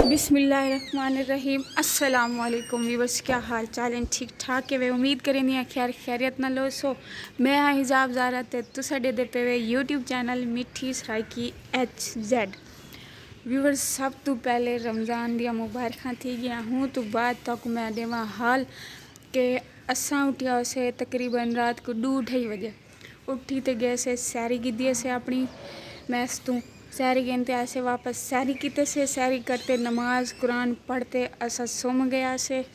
बिस्मिल्लाहिर्रहमानिर्रहीम। अस्सलाम वालेकुम व्यूअर्स, क्या हाल चाल हैं? ठीक ठाक है वे? उम्मीद करें खैर खैरियत ना लो। सो मैं हाँ हिजाब ज़ारा ते तुसा दे पे वे यूट्यूब चैनल मिठी सराइकी HZ। व्यूअर्स, सब तो पहले रमज़ान दिया मुबारक थी गया हूँ तो बाद तक मैं देवा हाल के असा उठिया से तकरीबन रात को 2-2:30 बजे उठी तो गए से सैरी की दिए से अपनी मैस तू सैरी गिनते ऐसे वापस सैरी किते से सैरी करते नमाज कुरान पढ़ते असा सोम गया से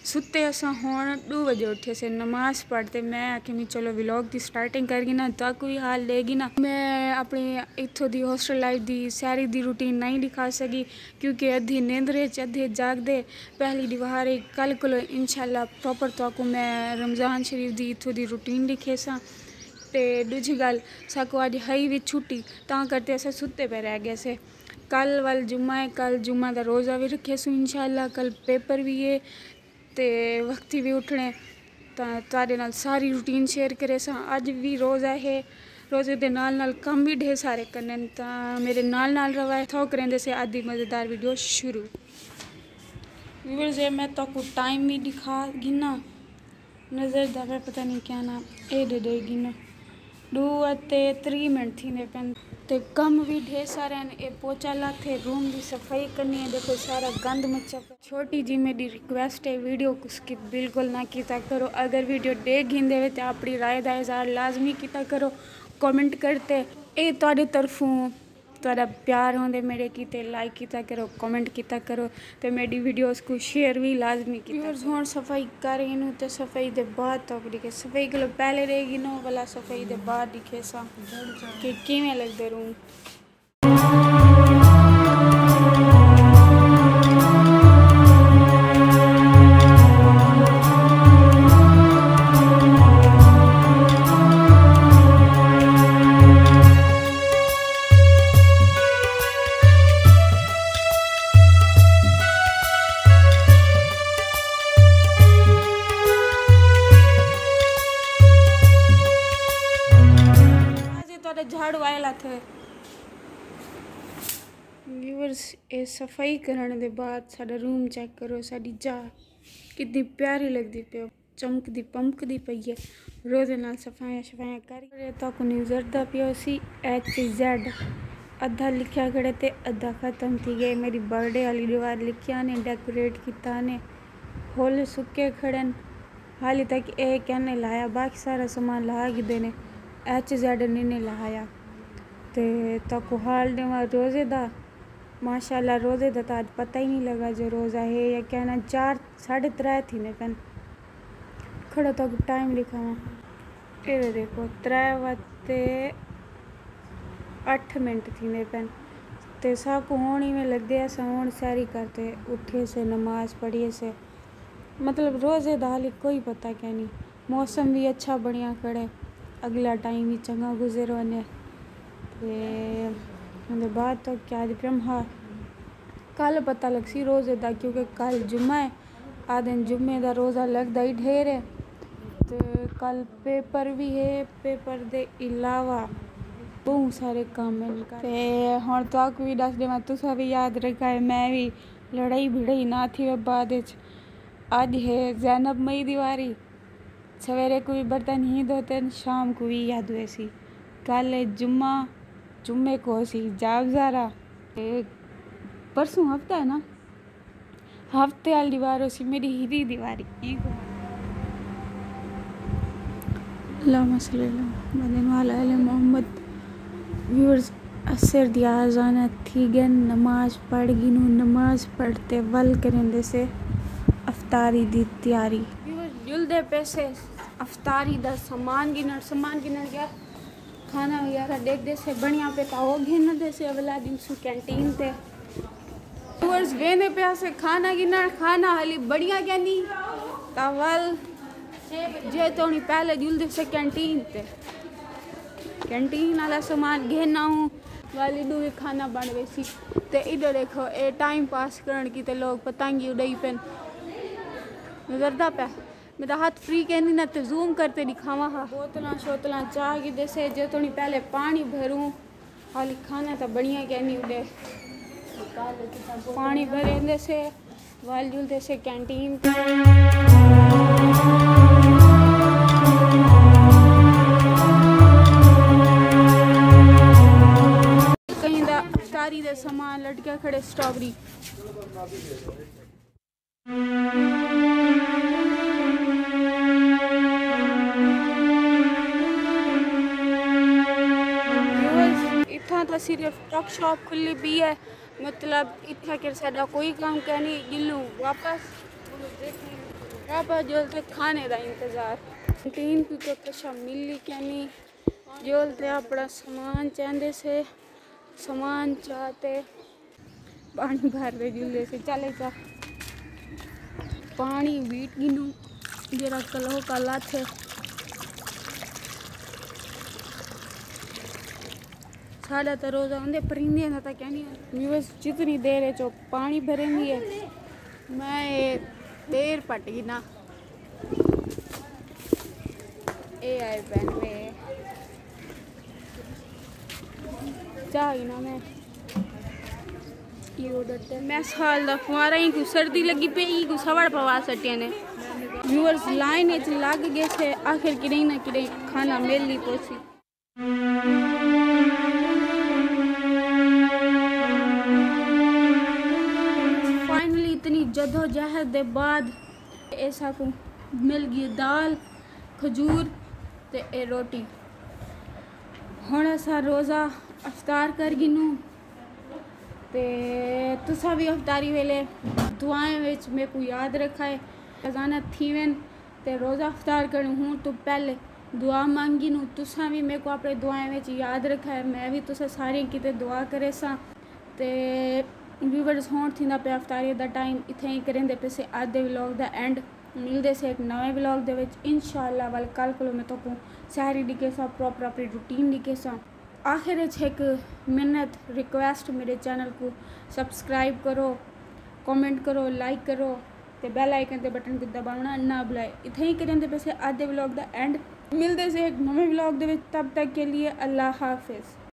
सुते असा हुण 2 बजे उठे से नमाज पढ़ते मैं आखिर मैं चलो व्लॉग की स्टार्टिंग करगी ना तो कोई हाल लेगी ना। मैं अपनी इत्थों दी हॉस्टल लाइफ दी सैरी दी रूटीन नहीं दिखा सकी क्योंकि अद्धी नींदरे च अद्धे जागदे पहली दीवार कल को इंशाल्लाह प्रॉपर तो मैं रमज़ान शरीफ दी इत्थों दी रूटीन लिखे सा। ते दूजी गल साको अज हई भी छुट्टी ता करते अस सुते पे रह गए से। कल वाल जुम्मा है, कल जुम्मा का रोज़ा भी रखे सू इंशाल्लाह। कल पेपर भी है ते वक्ती भी उठने तारे नाल सारी रूटीन शेयर करे सा। अज भी रोज़ा है, रोज़े के नाल कम भी ढेर सारे करने ता मेरे नाल रवा है थोक करेंदे से आदि मज़ेदार वीडियो शुरू। व्यूअर्स मैं तो को टाइम भी दिखा गिना नज़र दबे पता नहीं क्या नाम ए दे गिना 2:30 मिनट थी ने पेन ते कम भी ढेर सारे ए पोचा लाथे रूम की सफाई करनी है। देखो सारा गंद मचा। छोटी जी मेरी रिक्वेस्ट है वीडियो को स्किप बिल्कुल ना किया करो। अगर वीडियो देख गिंदे तो अपनी राय का इज़हार लाजमी किया करो। कमेंट करते ए तुहाडे तरफों तुहाडा प्यार होंदे मेरे कीते लाइक किया करो, कमेंट किया करो तो मेरी वीडियोस को शेयर भी लाजमी किया। हुण सफाई कर इन तो सफाई के बाद तो दिखे सफाई के पहले रहेगी नो वाला सफाई के बाद दिखे सा कि किवें लगदे रूम। झाड़ू आएला थे व्यूअर्स ये सफाई करने के बाद साडा रूम चेक करो। साडी जा कितनी प्यारी लगती पे चमकदी पमकदी पई है। रोज़े नाल सफाइयां कर तो को न्यूज़रदा पियो सी HZ अद्धा लिखा खड़े ते अद्धा खत्म थी गए। मेरी बर्थडे वाली दीवार लिखिया ने डेकोरेट किया ने फुल सुके खड़न हाली तक ए कहने लाया बाकी सारा सामान ला के देने HZ ने लाया ते तो हाल देवा रोज़े दा माशाल्लाह। रोज़े दा तो आज पता ही नहीं लगा जो रोज़ा है या कहना 4 साढ़े 3 थी ने पेन खड़ा तो टाइम लिखा ये देखो 3:08 थी ने पेन ते साको होनी में लग गया सा। हुण सैरी करते उठे से नमाज पढ़िए से मतलब रोज़े दा हाली कोई पता क्या नहीं। मौसम भी अच्छा बढ़िया खड़े अगला टाइम भी चंगा गुजर ने बाद तो क्या दिक्रम हाँ कल पता लग सी रोज़े दा क्योंकि कल जुम्मा है। आ दिन जुम्मे दा रोज़ा लगदा ही ढेर है तो कल पेपर भी है। पेपर दे अलावा बहुत सारे काम है हुण तो भी दस देवा तुसा भी याद रखा है। मैं भी लड़ाई भिड़ाई ना थी बाद अज है ज़ैनब मई दिवारी सवेरे को भी बर्तन ही धोते शाम को भी याद हुए सी। कल जुम्मा जुम्मे को सी हिजाब ज़ारा परसों हफ्ता है ना हफ्ते वाली दीवार सी मेरी हीरी दीवारी मोहम्मद। व्यूअर्स असर दिया अजाना थी गन नमाज पढ़ गिनू नमाज पढ़ते वल करेंदे से अफ्तारी दी तैयारी जुलदे पैसे अफ्तारी दा सामान गिनर गया खाना वगैरह देख दे से बढ़िया पे हो गिन दे से अगला दिन सु कैंटीन ते व्यूअर्स वेने पे से खाना गिनर खाना हाली बढ़िया क्या नहीं तावल जे तो नहीं पहले जुलदे से कैंटीन ते कैंटीन वाला सामान घेना हूँ वाली भी खाना बन वैसी ते इधर देखो ए टाइम पास करने की ते लोग पतंगी उड़ाई पेन नजरदा पे मेरा हाथ फ्री कहनी ना तो जूम करते दिखावा हा बोतल शोतल चाह की जैसे जो तो नहीं पहले पानी भरूँ हाली खाना तो बढ़िया कहनी उड़े पानी भरे से वाल से कैंटीन कहीं दा अफ्तारी दे सामान लटके खड़े स्ट्रॉबेरी इतना तो सिर्फ ट्रक शॉप खुली भी है, मतलब इतना कि साडा कोई काम करनी गिलू वापस जो खाने का इंतज़ार कैंटीन की तो कुछ मिली क्या नहीं जोलते अपना सामान चाहते से सामान चाहते पानी भर दे जुले से चलेगा पानी बीट गिनू जरा कलो का लाथ साढ़ा तो रोज़ा आंदे परिंदे ना तो कहनी बस जितनी देर है जो पानी भरेंगी है मैं देर पट गई ना ए आए बहन में चाही ना मैं साल दा फुआरा ही को सर्दी लगी पे ही को सवड़ पवा सटिया ने व्यूअर्स लाइन इच लग गए थे आखिर किड़े ना किड़े खाना मिल ली पोसी फाइनली इतनी जदोजहद दे बाद ऐसा को मिल गई दाल खजूर ते ए रोटी हुण असा रोज़ा अफ्तार कर गिनू ते तुसा भी अफ्तारी वेले दुआएं विच मेरे को याद रखा है अजाना थी वेन ते रोज़ा अफ्तार करूँ हूँ तो पहले दुआ मांगी नू तुसा भी मेरे को अपने दुआएं विच याद रखा है मैं भी तुसा सारे किते दुआ करे सा ते व्यूअर्स होण थींदा पे अफ्तारी दा टाइम इत्थे ही करेंदे पे से आज दे व्लॉग दा एंड मिलदे से एक नवे व्लॉग दे विच इंशाअल्लाह वाल कल को मैं तो सारी दिखे सा प्रॉपर अपनी रूटीन दिखे सा आखिर एक मिन्नत रिक्वेस्ट मेरे चैनल को सब्सक्राइब करो कमेंट करो लाइक करो ते बेल आइकन ते बटन को दबाना ना भुलाए इत्थे ही करेंदे पे से आज दे व्लॉग दा एंड मिलदे से एक नवे व्लॉग दे विच तब तक के लिए अल्लाह हाफिज़।